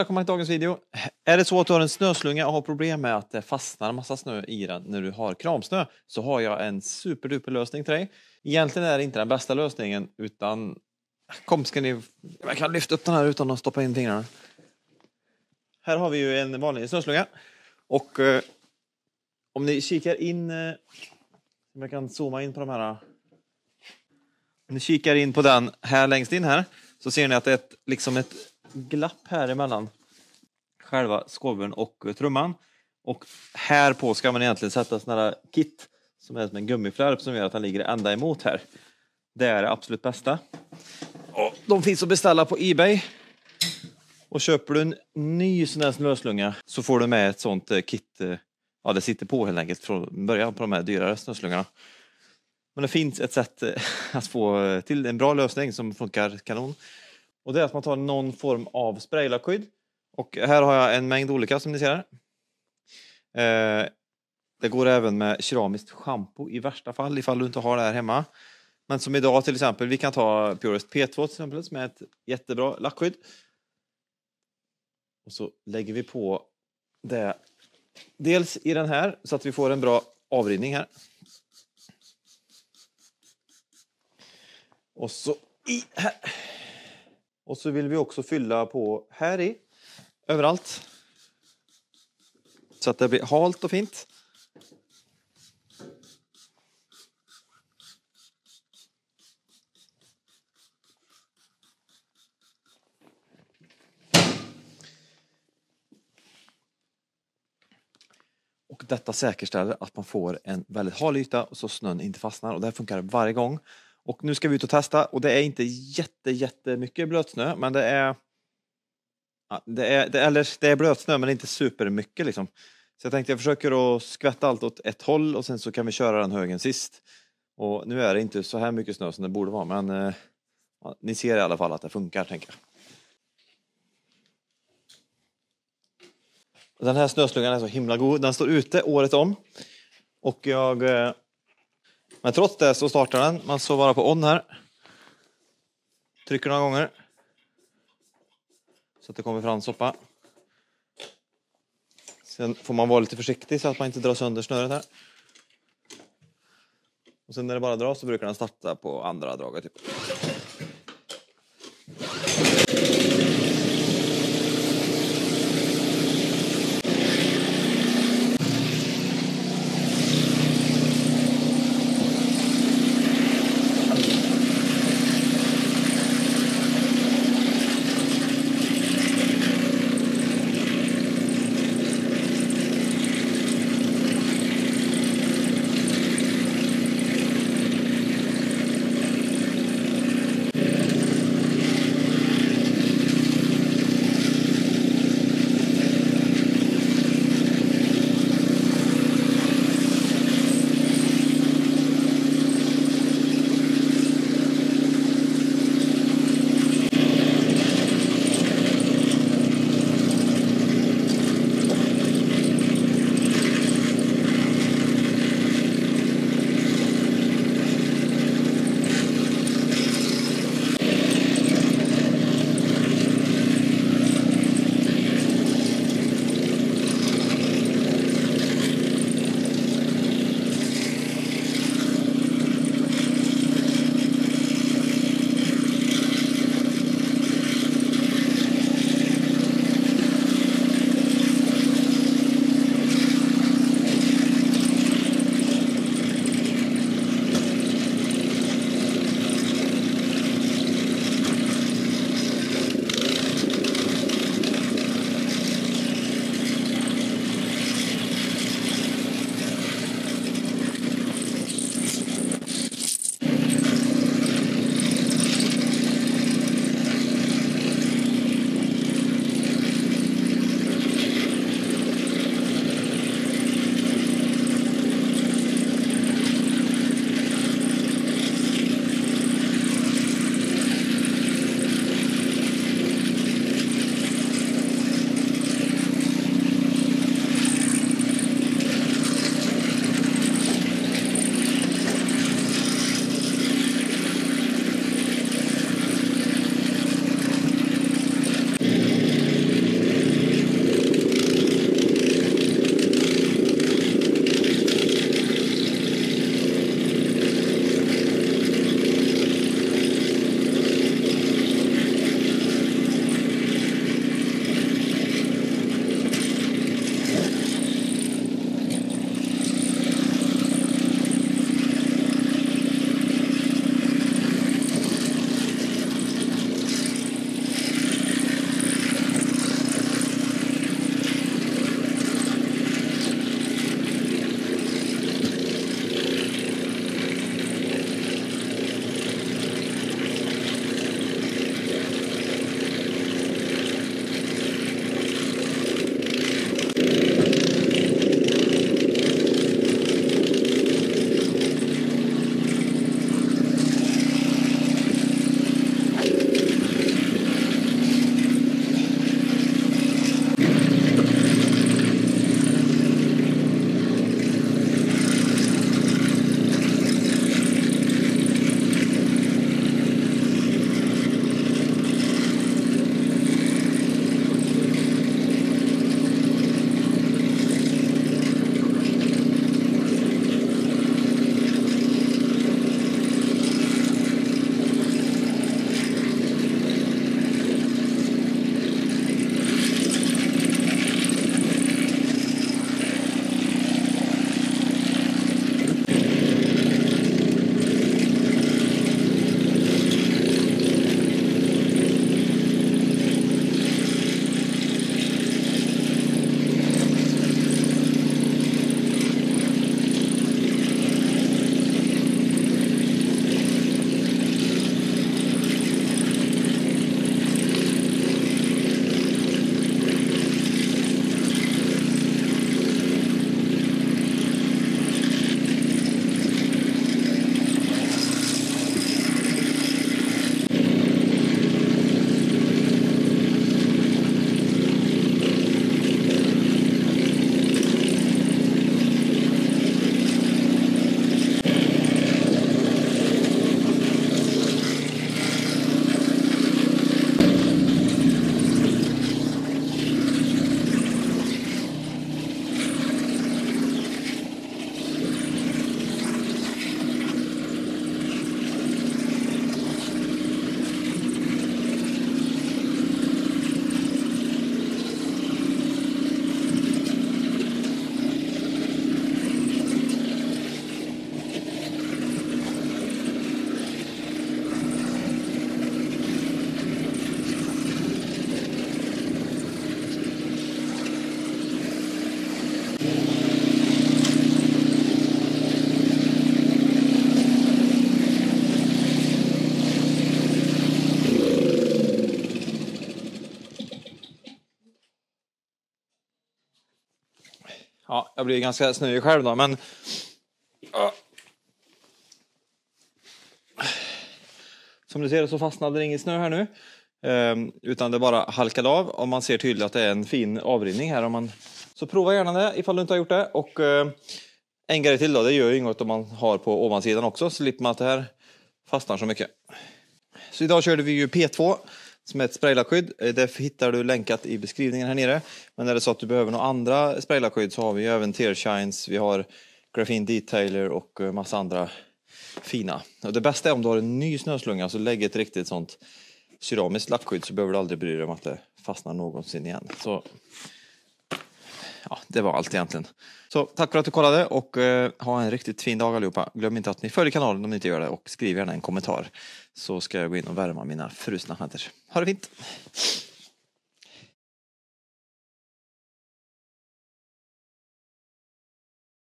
välkomna till dagens video. Är det så att du har en snöslunga och har problem med att det fastnar en massa snö i den när du har kramsnö, så har jag en superduper lösning till dig. Egentligen är det inte den bästa lösningen, utan jag kan lyfta upp den här utan att stoppa in fingrarna. Här har vi ju en vanlig snöslunga. Och om ni kikar in, om jag kan zooma in på de här. Om ni kikar in på den här längst in här, så ser ni att det är liksom ett glapp här emellan själva skåven och trumman. Och här på ska man egentligen sätta såna här kit som är som en gummiflärp som gör att den ligger ända emot här. Det är det absolut bästa. Och de finns att beställa på eBay. Och köper du en ny sån här snöslunga så får du med ett sånt kit. Ja, det sitter på helt enkelt från början på de här dyrare snöslungorna. Men det finns ett sätt att få till en bra lösning som funkar kanon. Och det är att man tar någon form av spraylackskydd. Och här har jag en mängd olika som ni ser här. Det går även med keramiskt shampoo i värsta fall ifall du inte har det här hemma. Men som idag till exempel, vi kan ta Purest P2 till exempel som är ett jättebra lackskydd. Och så lägger vi på det dels i den här så att vi får en bra avridning här. Och så i här. Och så vill vi också fylla på här i. Överallt. Så att det blir halt och fint. Och detta säkerställer att man får en väldigt hal yta så snön inte fastnar. Och det här funkar varje gång. Och nu ska vi ut och testa. Och det är inte jättemycket blötsnö. Men det är blötsnö men inte supermycket liksom. Så jag tänkte jag försöker att skvätta allt åt ett håll. Och sen så kan vi köra den högen sist. Och nu är det inte så här mycket snö som det borde vara. Men ni ser i alla fall att det funkar, tänker jag. Den här snöslungan är så himla god. Den står ute året om. Och men trots det så startar den. Man så bara på on här. Trycker några gånger. Så att det kommer fram soppa. Sen får man vara lite försiktig så att man inte drar sönder snöret här. Och sen när det bara dras så brukar den starta på andra draget typ. Ja, jag blir ganska snöig själv då, men som du ser så fastnade det ingen snö här nu. Utan det bara halkade av. Och man ser tydligt att det är en fin avrinning här. Så prova gärna det ifall du inte har gjort det. Och en grej till då, det gör ju inget om man har på ovansidan också. Så slipper man att det här fastnar så mycket. Så idag körde vi ju P2 som är ett spraylackskydd. Det hittar du länkat i beskrivningen här nere. Men är det så att du behöver några andra spraylackskydd så har vi ju även Tear Shines. Vi har Scandinavian Detailing och massa andra fina. Och det bästa är om du har en ny snöslunga, så lägg ett riktigt sånt keramiskt lackskydd, så behöver du aldrig bry dig om att det fastnar någonsin igen. Så ja, det var allt egentligen. Så tack för att du kollade och ha en riktigt fin dag allihopa. Glöm inte att ni följer kanalen om ni inte gör det, och skriv gärna en kommentar, så ska jag gå in och värma mina frusna nätter. Ha det fint!